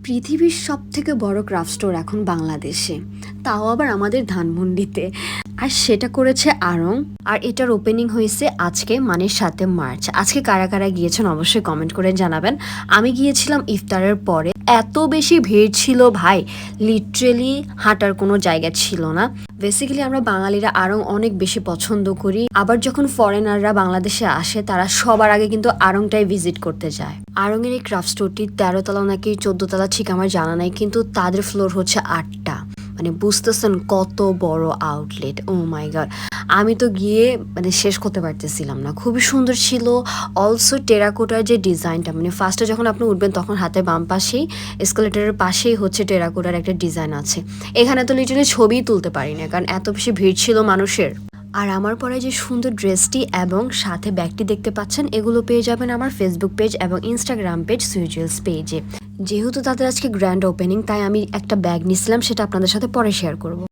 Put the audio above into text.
পৃথিবীর সবথেকে বড় ক্রাফট স্টোর এখন বাংলাদেশে, তাও আবার আমাদের ধানমন্ডিতে। আর সেটা করেছে আড়ং। আর এটার ওপেনিং হয়েছে আজকে, মানে 7 মার্চ। আজকে কারা কারা গিয়েছেন অবশ্যই কমেন্ট করে জানাবেন। আমি গিয়েছিলাম ইফতারের পরে। এত বেশি ভিড় ছিল ভাই, লিটারেলি হাঁটার কোনো জায়গা ছিল না। বেসিক্যালি আমরা বাঙালিরা আড়ং অনেক বেশি পছন্দ করি। আবার যখন ফরেনাররা বাংলাদেশে আসে তারা সবার আগে কিন্তু আড়ংটাই ভিজিট করতে যায়। আড়ংয়ের এই ক্রাফট স্টোরটি 13 তলা নাকি 14 তলা ঠিক আমার জানা নাই, কিন্তু তাদের ফ্লোর হচ্ছে 8টা। মানে বুঝতেছেন কত বড় আউটলেট। ও মাই গড, আমি তো গিয়ে মানে শেষ করতে পারতেছিলাম না। খুবই সুন্দর ছিল। অলসো টেরাকোটার যে ডিজাইনটা, মানে ফার্স্টে যখন আপনি উঠবেন তখন হাতে বাম পাশেই এসকালেটরের পাশেই হচ্ছে টেরাকোটার একটা ডিজাইন আছে। এখানে তো লিটারালি ছবিই তুলতে পারি না, কারণ এত বেশি ভিড় ছিল মানুষের। আর আমার পরে যে সুন্দর ড্রেসটি এবং সাথে ব্যাগটি দেখতে পাচ্ছেন, এগুলো পেয়ে যাবেন আমার ফেসবুক পেজ এবং ইনস্টাগ্রাম পেজ সুইজুয়ালস পেজে। যেহেতু তাদের আজকে গ্র্যান্ড ওপেনিং, তাই আমি একটা ব্যাগ নিয়েছিলাম, সেটা আপনাদের সাথে পরে শেয়ার করব।